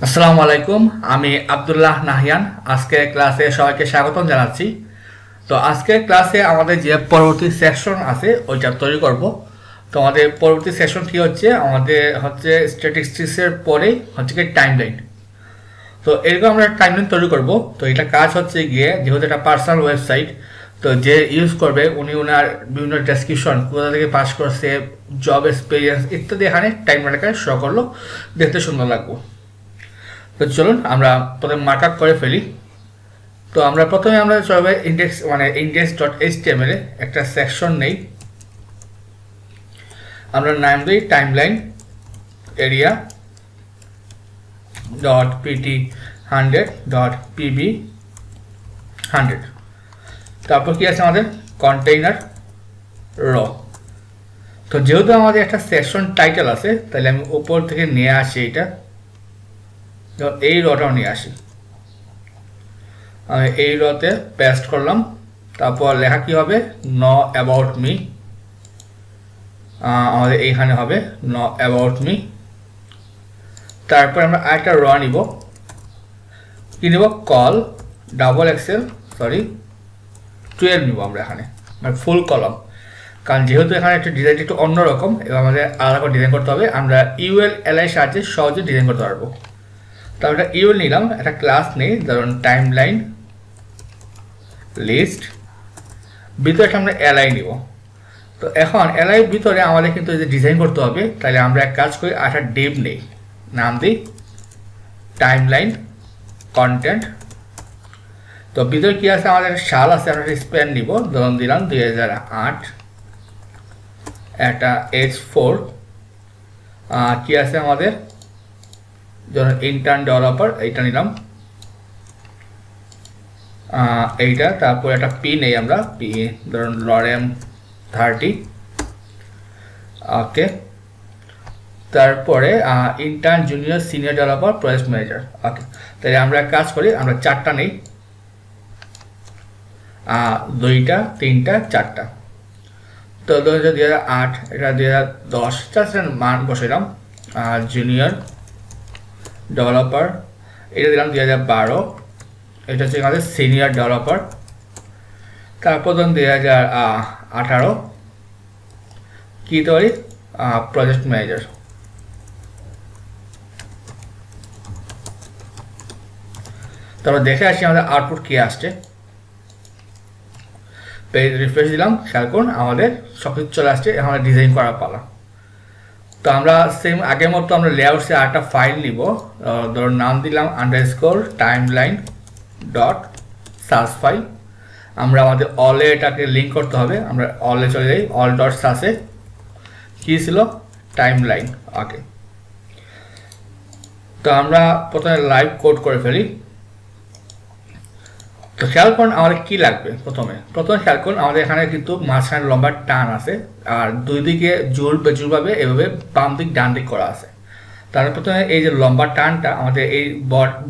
আসসালামু আলাইকুম। আমি আব্দুল্লাহ নাহিয়ান আজকে ক্লাসে সবাইকে স্বাগতম জানাচ্ছি। তো আজকে ক্লাসে আমাদের যে পরবর্তী সেকশন আছে ওইটা তৈরি করব। তো আমাদের পরবর্তী সেকশনটি হচ্ছে স্ট্যাটিস্টিক্সের পরেই হচ্ছে কি টাইমলাইন। তো এরকম আমরা টাইমলাইন তৈরি করব। তো এটা কাজ হচ্ছে গিয়ে যেহেতু একটা পার্সোনাল ওয়েবসাইট, তো যে ইউজ করবে উনি ওনার বিভিন্ন ডেসক্রিপশন কোথা থেকে পাস করছে, জব এক্সপিরিয়েন্স ইত্যাদি এখানে টাইমলাইনটাকে শো করলো, দেখতে সুন্দর লাগবে। তো চলুন আমরা প্রথমে মার্ক আপ করে ফেলি। তো আমরা প্রথমে সবাই index.html এ একটা সেকশন নেই, আমরা নাম দিই timeline area dot PT 100 dot PB 100। তারপর কি আছে আমাদের কন্টেইনার র। তো যেহেতু আমাদের একটা সেকশন টাইটেল আছে তাহলে আমি উপর থেকে নিয়ে আসি, এটা এই রটাও নিয়ে আসি, আমি এই রতে পেস্ট করলাম। তারপর লেখা কি হবে, ন অ্যাবাউট মি, আমাদের এইখানে হবে ন অ্যাবাউট মি। তারপর আমরা আরেকটা র নিব, কি নিব, কল ডাবল এক্সেল 12 নিব আমরা এখানে, মানে ফুল কলম। কারণ যেহেতু এখানে একটা ডিজাইন একটু অন্যরকম এবং আমাদের আলাদা করে ডিজাইন করতে হবে, আমরা ইউএল এলআই সাহায্যে সহজে ডিজাইন করতে পারবো। তো আমরা ইউএল নিলাম, একটা ক্লাস নেই, ধরুন টাইমলাইন লিস্ট, ভিতরে আমরা এলআই নিব। তো এখন এলআই ভিতরে আমাদের কিন্তু যদি ডিজাইন করতে হবে তাহলে আমরা এক কাজ করি, একটা ডিভ নেই, নাম দিই টাইমলাইন কন্টেন্ট। তো ভিতরে কি আছে, আমাদের সাল আছে, আমরা স্প্যান নিব, ধরুন দিলাম 2008, একটা H4, কি আছে আমাদের, ধরুন ইন্টার্ন ডেভেলপার, এইটা নিলাম, এইটা। তারপর একটা পি নেই আমরা, পি ধরুন লরেম 30, ওকে। তারপরে intern junior senior developer project manager, okay. তাহলে আমরা কাজ করি, আমরা 4টা নেই, 2টা 3টা 4টা। তো 2008, এটা 2010, 4 মান বসাইলাম। জুনিয়র ডেভেলপার এটা দিলাম 2012, এটা হচ্ছে আমাদের সিনিয়র ডেভেলপার। তারপর ধরুন 2018 কি তৈরি, প্রজেক্ট ম্যানেজার। তারপর দেখে আসি আমাদের আউটপুট কি আসছে। পেজ রিফ্রেশ দিলাম, খেয়াল করুন আমাদের সব কিছু চলে আসছে, এখন ডিজাইন করার পালা। তো আমরা সেম আগের মতো আমরা লেআউটসে আরেকটা ফাইল নিব, ধরুন নাম দিলাম underscore timeline dot search file. আমরা আমাদের অলে এটাকে লিঙ্ক করতে হবে, আমরা অলে চলে যাই, অল ডট সার্চে কী ছিল, টাইমলাইন, ওকে। তো আমরা প্রথমে লাইভ কোড করে ফেলি। তো খেয়াল করুন আমাদের কী লাগবে, প্রথমে খেয়াল করুন আমাদের এখানে কিন্তু মাঝখানে লম্বা টান আছে, আর দুই দিকে জোরভাবে এভাবে বাম দিক ডান দিক করা আছে। তাহলে প্রথমে এই যে লম্বা টানটা আমাদের এই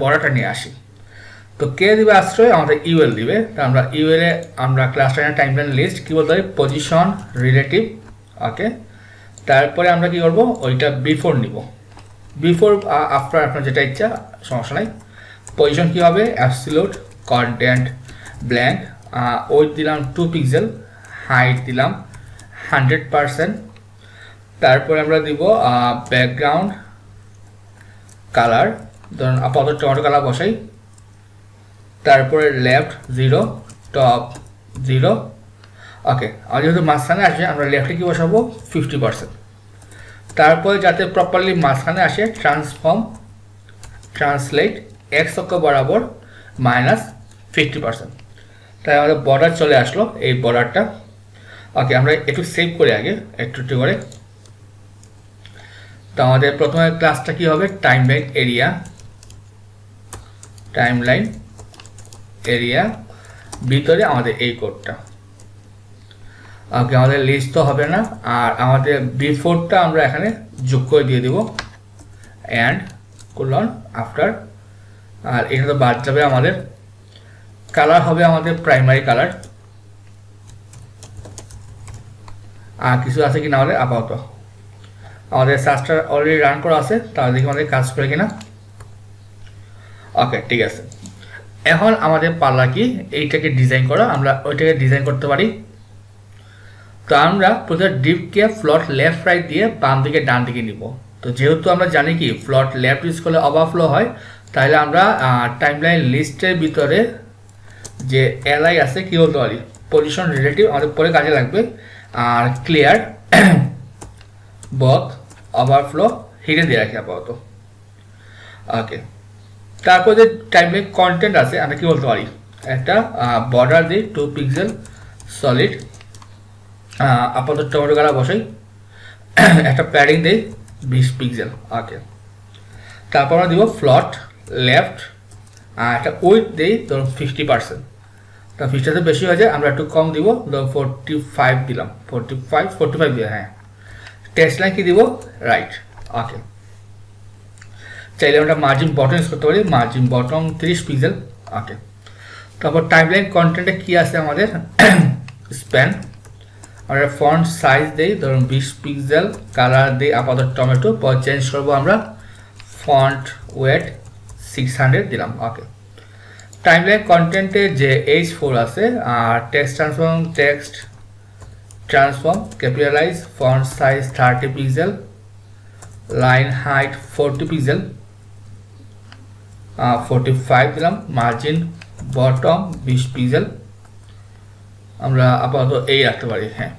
বর্ডারটা নিয়ে আসি। তো কে দিবে আশ্রয়, আমাদের ইউএল দিবে। তো আমরা ইউএলে আমরা ক্লাস টাইমলাইন লিস্ট কী বলতে পারি, পজিশন রিলেটিভ, ওকে। তারপরে আমরা কি করব, ওইটা বিফোর নিব, বিফোর আফটার আপনার যেটা ইচ্ছা, সমস্যা নাই। পজিশন কী হবে, অ্যাবসলিউট কন্টেন্ট ব্ল্যাঙ্ক, ওয়েট দিলাম 2 পিক্সেল, হাইট দিলাম 100%। তারপরে আমরা দিব ব্যাকগ্রাউন্ড কালার, ধরুন আপাতত টমেটো কালার বসাই। তারপরে লেফট 0, টপ 0, ওকে। আর যেহেতু মাঝখানে আসে আমরা লেফটে কি বসাবো, 50%। তারপরে যাতে প্রপারলি মাঝখানে আসে, ট্রান্সলেট এক্স অক্ষ বরাবর -50%। তাই আমাদের বর্ডার চলে আসলো, এই বর্ডারটা, ওকে। আমরা একটু সেভ করে আগে একটু করে। তো আমাদের প্রথমে ক্লাসটা কি হবে, টাইমলাইন এরিয়া ভিতরে আমাদের এই কোডটা, ওকে। আমাদের লিস্ট তো হবে না, আর আমাদের বিফোরটা আমরা এখানে যোগ করে দিয়ে দিব, অ্যান্ড কোলন আফটার, আর এটা তো বাদ যাবে। আমাদের কালার হবে আমাদের প্রাইমারি কালার, আর কিছু আছে কিনা আমাদের আপাতত, আমাদের সার্চটা অলরেডি রান করা আছে, তাহলে দেখি আমাদের কাজ করে কিনা। ওকে ঠিক আছে এখন আমাদের পালা কি এইটাকে ডিজাইন করা আমরা ওইটাকে ডিজাইন করতে পারি তো আমরা প্রথমে ডিপকে ফ্লট লেফট রাইট দিয়ে বাম দিকে ডান দিকে নিব তো যেহেতু আমরা জানি কি ফ্লট লেফট ইউজ করলে ওভারফ্লো হয় তাহলে আমরা টাইমলাইন লিস্টের ভিতরে যে এলআই আছে কি বলতে পারি পজিশন রিলেটিভ আমাদের পরে কাজে লাগবে আর ক্লিয়ার বথ ওভারফ্লো হিডে দিয়ে রাখি আপাতত ওকে তারপর যে টাইমলাইন কন্টেন্ট আছে আমরা কি বলতে পারি একটা বর্ডার দিই 2 পিক্সেল সলিড আপাতত টমেটো গালা বসাই একটা প্যাডিং দেই 20 পিক্সেল ওকে তারপর আমরা দিব ফ্লট লেফট একটা উইথ দেই ধরুন 50% তা 50টা বেশি হয়ে যায় আমরা একটু কম দিব ধরুন 45 দিলাম 45 দিয়ে হ্যাঁ টেক্সট লাইন কি দিব রাইট ওকে চাইলে আমরা মার্জিন বটম ইউজ করতে পারি মার্জিন বটম 30 পিক্সেল ওকে তারপর টাইমলাইন কন্টেন্টে কি আছে আমাদের স্প্যান আমরা ফন্ট সাইজ দেই ধরুন 20 পিক্সেল কালার দেই আপাতত টমেটো পর চেঞ্জ করব আমরা ফন্ট ওয়েট 600 দিলাম ওকে টাইমলাইন কন্টেন্টে যে H4 আছে আর text transform capitalize font size 30 pixel line height 40 pixel 45 দিলাম মার্জিন বটম 20 পিক্সেল আমরা আপাতত এই রাখতে পারি হ্যাঁ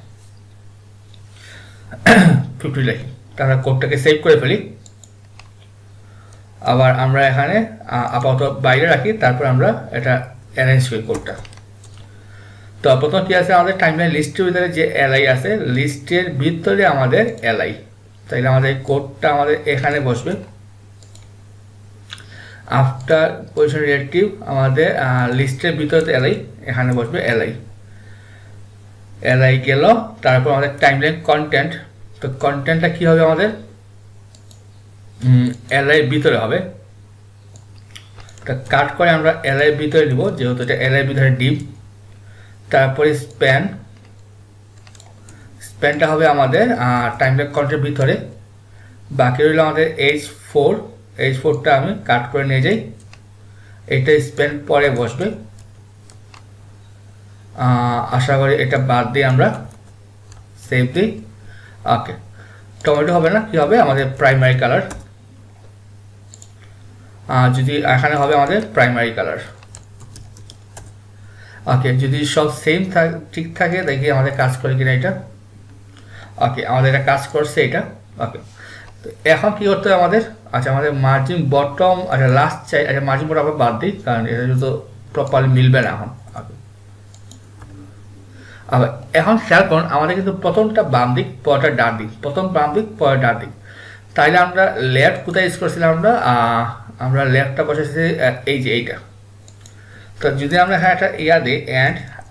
50 রাখি তাহলে কোডটাকে সেভ করে ফেলি আবার আমরা এখানে আপাতত বাইরে রাখি তারপর আমরা এটা অ্যারেঞ্জ করি কোডটা তো প্রথম কি আছে আমাদের টাইমলাইন লিস্টের ভিতরে যে এলআই আছে লিস্টের ভিতরে আমাদের এলআই তাইলে আমাদের কোডটা আমাদের এখানে বসবে আফটার পজিশন রিলেটিভ আমাদের লিস্টের ভিতরে এলআই এখানে বসবে এলআই গেল তারপর আমাদের টাইমলাইন কন্টেন্ট তো কন্টেন্টটা কি হবে আমাদের এলআই ভিতরে হবে তো কাট করে আমরা এলআই ভিতরে দিব যেহেতু এটা এলআই ভিতরে ডিপ তারপরে স্প্যানটা হবে আমাদের টাইমলাইন কন্টেন্ট ভিতরে বাকি রইল আমাদের H4টা আমি কাট করে নিয়ে যাই এটা স্প্যান পরে বসবে আশা করি এটা বাদ দিয়ে আমরা সেভ দিই ওকে টমেটো হবে না কি হবে আমাদের প্রাইমারি কালার যদি এখানে হবে আমাদের প্রাইমারি কালার ওকে যদি সব সেম ঠিক থাকে দেখি আমাদের কাজ করে কিনা এটা ওকে আমাদের এটা কাজ করছে এটা ওকে তো এখন কি করতে হবে আমাদের আচ্ছা আমাদের মার্জিন বটম আচ্ছা লাস্ট চাই আচ্ছা মার্জিন বটম আমরা বাদ দিই কারণ এটা তো প্রপারলি মিলবে না এখন ওকে আবার এখন খেয়াল করুন আমাদের কিন্তু প্রথমটা বাম দিক পরেরটা ডান দিক প্রথম বাম দিক পরে ডান দিক তাইলে আমরা লেফট কোথায় ইউজ করছিলাম আমরা লেফটটা বসেছি এই যে এইটা তো যদি আমরা এখানে একটা ইয়া দিই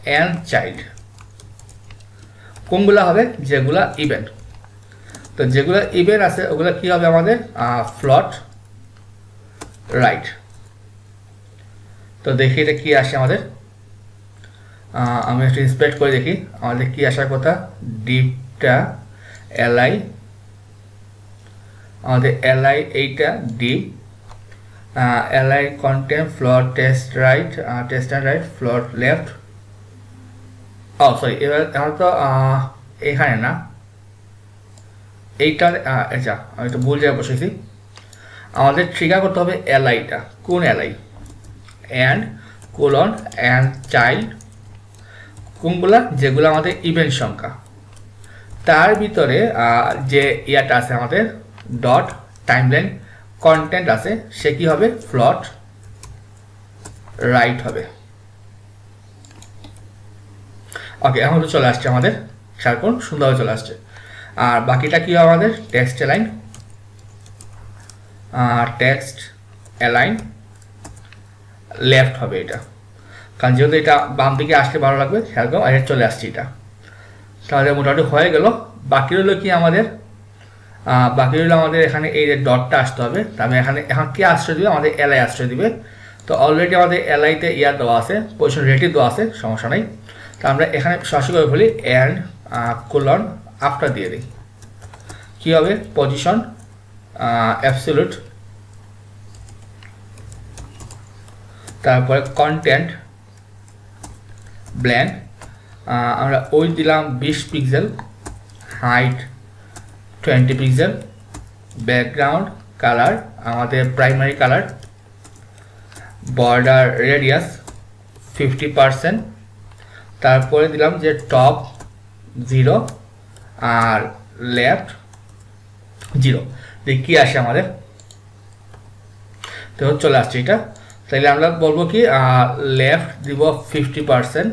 অ্যান্ড চাইল্ড কোনগুলো হবে যেগুলা ইভেন্ট তো যেগুলো ইভেন্ট আছে ওগুলো কি হবে আমাদের ফ্লট রাইট তো দেখি এটা কি আসে আমাদের আমি একটু ইন্সপেক্ট করে দেখি আমাদের কি আসার কথা ডিপটা এলআই আমাদের এলআই এইটা ডিপ এলআই কন্টেন্ট ফ্লট টেস্ট রাইট ফ্লট লেফট সরি এবার আমরা তো এখানে না এইটা আচ্ছা আমি তো ভুল জায়গায় বসেছি আমাদের ট্রিগার করতে হবে এলআইটা কোন LI and colon and child কোনগুলা যেগুলো আমাদের ইভেন্ট সংখ্যা তার ভিতরে যে ইয়াটা আছে আমাদের ডট টাইমলাইন কন্টেন্ট আছে সে কি হবে ফ্লট রাইট হবে ওকে এখন তো চলে আসছে আমাদের সারকোন সুন্দরভাবে চলে আসছে আর বাকিটা কি হবে আমাদের টেক্সট অ্যালাইন লেফট হবে এটা কারণ যেহেতু এটা বাম দিকে আসলে ভালো লাগবে সেরকম এটা চলে আসছে এটা তাহলে মোটামুটি হয়ে গেল বাকি রইল কি আমাদের এখানে এই যে ডটটা আসতে হবে তবে এখানে এখন কি আশ্রয় দিবে আমাদের এলআই আশ্রয় দিবে তো অলরেডি আমাদের এলআইতে ইয়ার দেওয়া আছে পজিশন রেটি দেওয়া আছে সমস্যা নাই তো আমরা এখানে সরাসরি করে ফেলি অ্যান্ড কোলন আফটার দিয়ে দিই কি হবে পজিশন অ্যাবসলিউট তারপরে কন্টেন্ট ব্ল্যাঙ্ক, আমরা ওই দিলাম 20 pixel, height 20 pixel, background colour আমাদের প্রাইমারি কালার, বর্ডার রেডিয়াস 50%, তারপরে দিলাম যে টপ 0 আর লেফট 0, দেখি কি আসে আমাদের। তো চলে আসছে এটা, তাহলে আমরা বলবো কি লেফট দিব 50%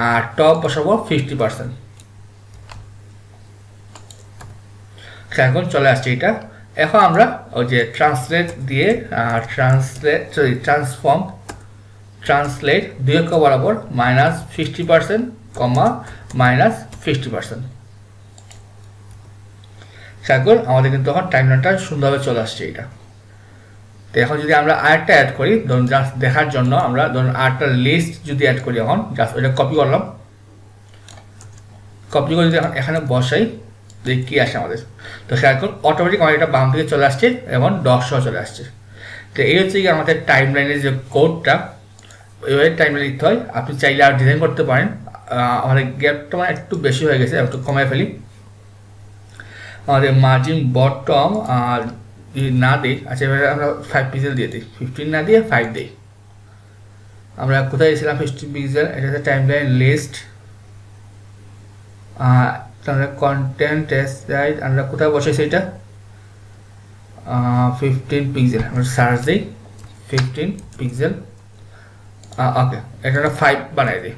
আর টপ বসাবো 50%। এখন চলে আসছে এটা। এখন আমরা ওই যে ট্রান্সলেট দিয়ে ট্রান্সলেট 2 অক্ষ বরাবর -50%, -50%। এখন আমাদের কিন্তু এখন টাইমলাইনটা সুন্দরভাবে চলে আসছে এটা। তো এখন যদি আমরা আরেকটা অ্যাড করি, ধরুন জাস্ট দেখার জন্য আমরা ধরুন আরেকটা লিস্ট যদি অ্যাড করি, এখন জাস্ট ওইটা কপি করলাম, কপি করে যদি এখানে বসাই, দেখি কি আসে আমাদের। তো এখন অটোমেটিক আমাদের এটা বাম দিকে চলে আসছে এবং ডট সহ চলে আসছে। তো এই হচ্ছে কি আমাদের টাইমলাইনের যে কোডটা, এইভাবে টাইমলাইন লিখতে হয়। আপনি চাইলে আর ডিজাইন করতে পারেন। আমাদের গ্যাপটা মানে একটু বেশি হয়ে গেছে, একটু কমায় ফেলি। আমাদের মার্জিন বটম আর না দিই, আচ্ছা এবারে আমরা 5 পিক্সেল দিয়ে দিই, 15 না দিয়ে 5 দিই। আমরা কোথায় ছিলাম? 15 পিক্সেল, এটা হচ্ছে টাইমলাইন লিস্ট, তাহলে কন্টেন্ট সাইজ আমরা কোথায় বসেছি এটা 15 পিক্সেল, আমরা সার্চ দিই 15 পিক্সেল, ওকে এটা 5 বানাই দিই।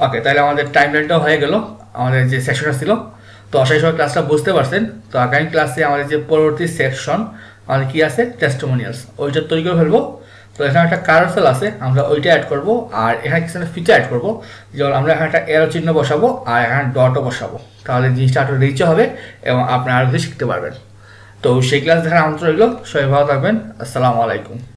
ওকে, তাহলে আমাদের টাইমলাইনটাও হয়ে গেল, আমাদের যে সেকশনটা ছিল। তো আশা করি ক্লাসটা বুঝতে পারছেন। তো আগামী ক্লাসে আমাদের যে পরবর্তী সেকশন আমাদের কি আছে, টেস্টিমোনিয়ালস, ওইটা তৈরি করে ফেলবো। তো এখানে একটা কারসেল আছে, আমরা ওইটা অ্যাড করব, আর এখানে কিছু ফিচার অ্যাড করবো, যেমন আমরা এখানে একটা এরো চিহ্ন বসাবো আর এখানে ডটও বসাবো, তাহলে জিনিসটা আরও রিচও হবে এবং আপনি আরও বেশি শিখতে পারবেন। তো সেই ক্লাস দেখার আমন্ত্রণ রইল, সবাই ভালো থাকবেন, আসসালামু আলাইকুম।